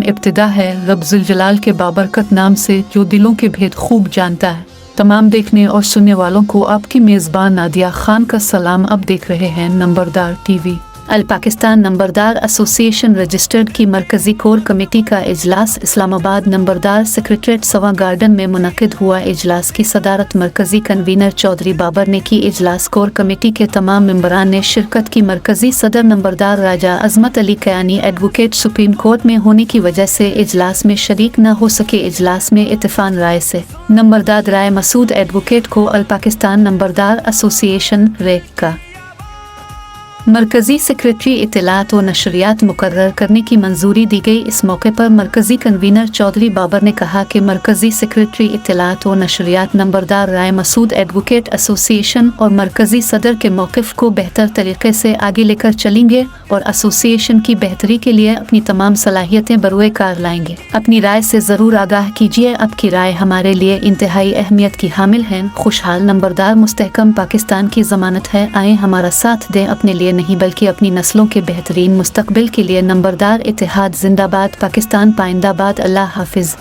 इब्तिदा है रब जुल जलाल के बाबरकत नाम से जो दिलों के भेद खूब जानता है। तमाम देखने और सुनने वालों को आपकी मेज़बान नादिया खान का सलाम। अब देख रहे हैं नंबरदार टीवी। अल पाकिस्तान नंबरदार एसोसिएशन रजिस्टर्ड की मरकजी कोर कमेटी का इजलास इस्लामाबाद नंबरदार सेक्रेटरीट सवा गार्डन में मुनक़िद हुआ। इजलास की सदारत मरकजी कन्वीनर चौधरी बाबर ने की। इजलास कोर कमेटी के तमाम मेंबरान ने शिरकत की। मरकजी सदर नंबरदार Raja Azmat Ali Kayani advocate Supreme Court में होने की वजह से इजलास में शरीक न हो सके। इजलास में इत्तेफाक राय से नंबरदार राय मसूद एडवोकेट को अल पाकिस्तान नंबरदार एसोसिएशन रे का मरकजी सेक्रेटरी इत्तलात व नशरियात मुकर्रर करने की मंजूरी दी गई। इस मौके पर मरकजी कन्वीनर चौधरी बाबर ने कहा कि मरकजी सेक्रेटरी इत्तलात व नशरियात नंबरदार राय मसूद एडवोकेट एसोसिएशन और मरकजी सदर के मौक़िफ़ को बेहतर तरीके से आगे लेकर चलेंगे और एसोसिएशन की बेहतरी के लिए अपनी तमाम सलाहियतें बरूए कार लाएंगे। अपनी राय से ज़रूर आगाह कीजिए। आपकी राय हमारे लिए इंतहाई अहमियत की हामिल है। खुशहाल नंबरदार मुस्तहकम पाकिस्तान की ज़मानत है। आए हमारा साथ दें, अपने लिए नहीं बल्कि अपनी नस्लों के बेहतरीन मुस्तकबिल के लिए। नंबरदार इत्तेहाद जिंदाबाद, पाकिस्तान पाइंदाबाद। अल्लाह हाफिज।